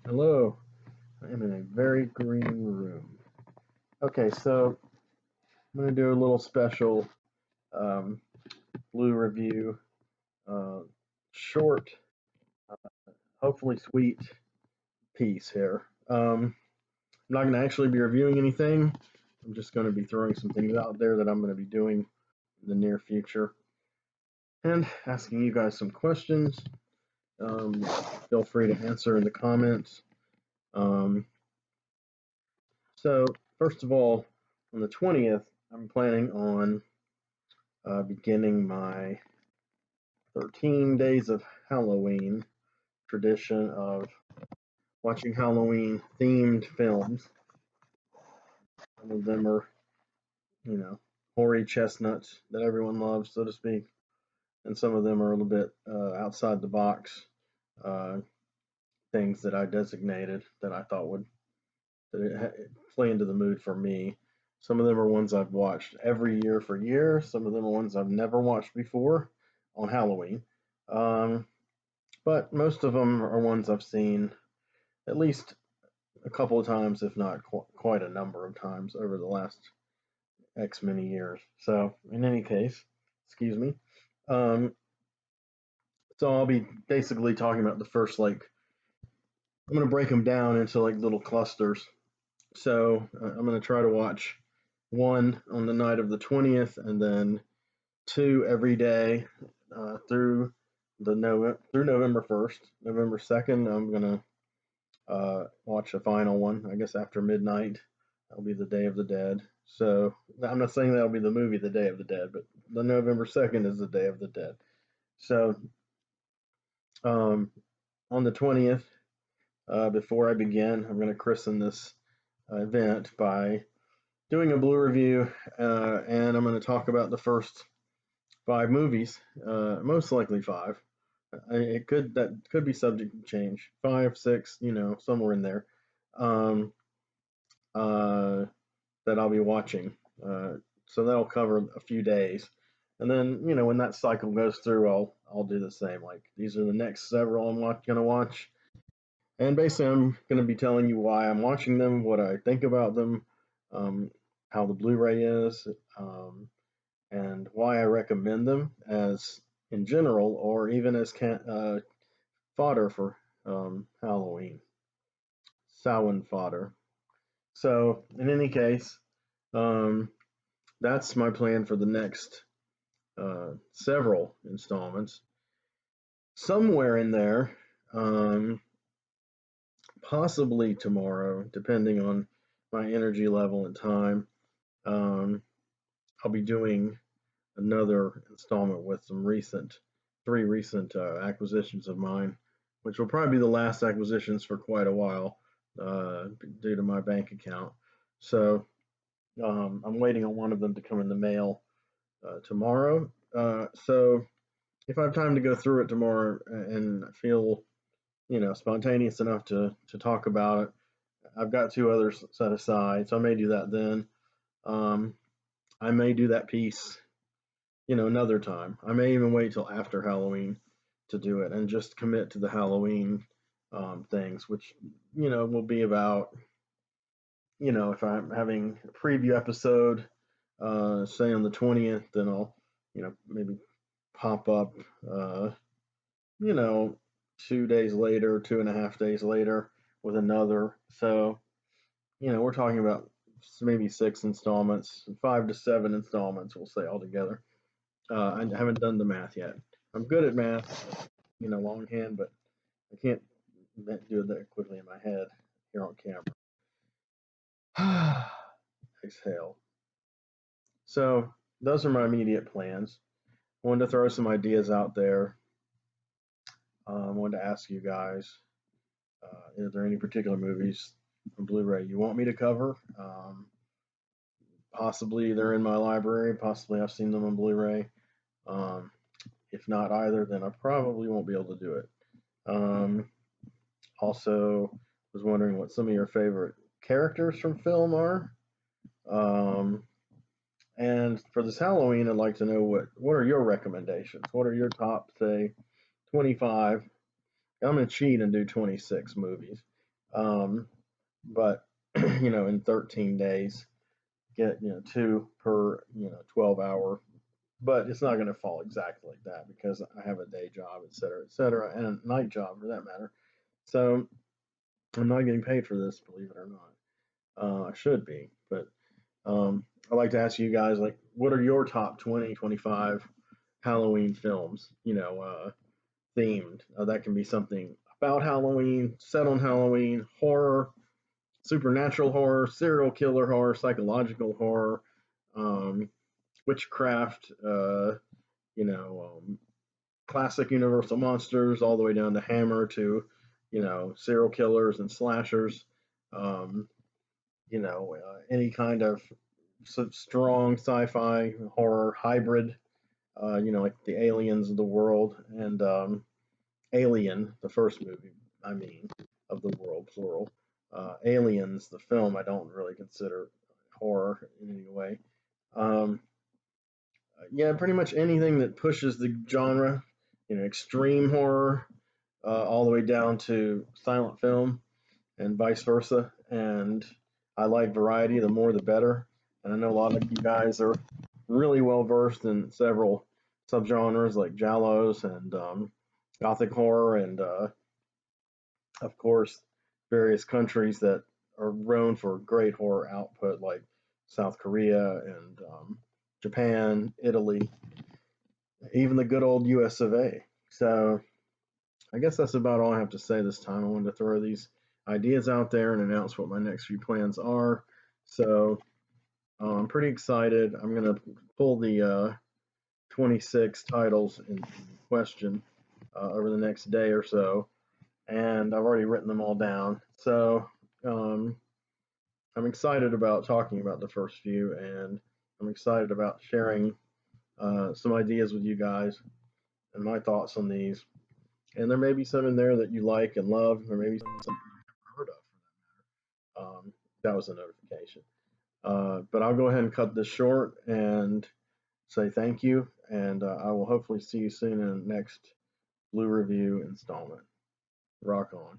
Hello, I am in a very green room. Okay, so I'm going to do a little special um, blue review, uh, short, hopefully sweet piece here. I'm not going to actually be reviewing anything. I'm just going to be throwing some things out there that I'm going to be doing in the near future and asking you guys some questions. Um, Feel free to answer in the comments. Um, so, first of all, on the 20th, I'm planning on beginning my 13 days of Halloween tradition of watching Halloween themed films. Some of them are, hoary chestnuts that everyone loves, so to speak, and some of them are a little bit outside the box uh, things that I designated that I thought would play into the mood for me. Some of them are ones I've watched every year for years. Some of them are ones I've never watched before on Halloween. Um, but most of them are ones I've seen at least a couple of times, if not quite a number of times over the last X many years. So, in any case, excuse me. Um, so I'll be basically talking about the first I'm going to break them down into little clusters. So I'm going to try to watch one on the night of the 20th, and then two every day through through November 1st. November 2nd, I'm going to watch the final one. I guess after midnight, that'll be the Day of the Dead. So I'm not saying that'll be the movie The Day of the Dead, but the November 2nd is the Day of the Dead. So um, on the 20th, before I begin, I'm going to christen this event by doing a blue review, and I'm going to talk about the first five movies, most likely five. That could be subject to change. Five, six, somewhere in there. Um, uh, that I'll be watching. So that'll cover a few days, and then when that cycle goes through, I'll do the same. Like these are the next several I'm gonna watch, and basically I'm gonna be telling you why I'm watching them, what I think about them, um, how the Blu-ray is, um, and why I recommend them as in general, or even as fodder for Halloween, Samhain fodder. So in any case, um, that's my plan for the next several installments. Somewhere in there, um, possibly tomorrow, depending on my energy level and time, um, I'll be doing another installment with three recent acquisitions of mine, which will probably be the last acquisitions for quite a while due to my bank account. So I'm waiting on one of them to come in the mail tomorrow. So if I have time to go through it tomorrow and feel spontaneous enough to talk about it, I've got two others set aside, so I may do that then. Um, I may do that piece, another time. I may even wait till after Halloween to do it and just commit to the Halloween things, which will be about if I'm having a preview episode, say on the 20th, then I'll maybe pop up, uh, you know, 2 days later, 2.5 days later with another. So, we're talking about maybe six installments, 5 to 7 installments, we'll say altogether. I haven't done the math yet. I'm good at math, longhand, but I can't do it that quickly in my head here on camera. Exhale. So, those are my immediate plans. I wanted to throw some ideas out there. I wanted to ask you guys, are there any particular movies on Blu-ray you want me to cover? Possibly they're in my library. Possibly I've seen them on Blu-ray. Um, if not either, then I probably won't be able to do it. Also, was wondering what some of your favorite characters from film are. Um, and for this Halloween, I'd like to know what are your recommendations? What are your top, say, 25? I'm gonna cheat and do 26 movies. But in 13 days, get 2 per 12-hour. But it's not going to fall exactly like that because I have a day job, et cetera, and a night job for that matter. So I'm not getting paid for this, believe it or not. I should be, but I'd like to ask you guys, like, what are your top 20, 25 Halloween films? Themed. That can be something about Halloween, set on Halloween, horror, supernatural horror, serial killer horror, psychological horror, um, witchcraft. Classic Universal monsters, all the way down to Hammer to serial killers and slashers. Um, any kind of strong sci-fi horror hybrid. Like the Aliens of the world and Alien, the first movie, I mean, of the world, plural. Aliens, the film, I don't really consider horror in any way. Um, yeah, pretty much anything that pushes the genre, extreme horror, all the way down to silent film and vice versa. And I like variety, the more the better. And I know a lot of you guys are really well versed in several subgenres like Jallos and Gothic horror, and of course, various countries that are known for great horror output like South Korea and Japan, Italy, even the good old US of A. So I guess that's about all I have to say this time. I wanted to throw these ideas out there and announce what my next few plans are. So I'm pretty excited. I'm going to pull the 26 titles in question over the next day or so, and I've already written them all down. So um, I'm excited about talking about the first few, and I'm excited about sharing some ideas with you guys and my thoughts on these. And there may be some in there that you like and love. There may be some you've never heard of. That was a notification. But I'll go ahead and cut this short and say thank you. And I will hopefully see you soon in the next Blue Review installment. Rock on.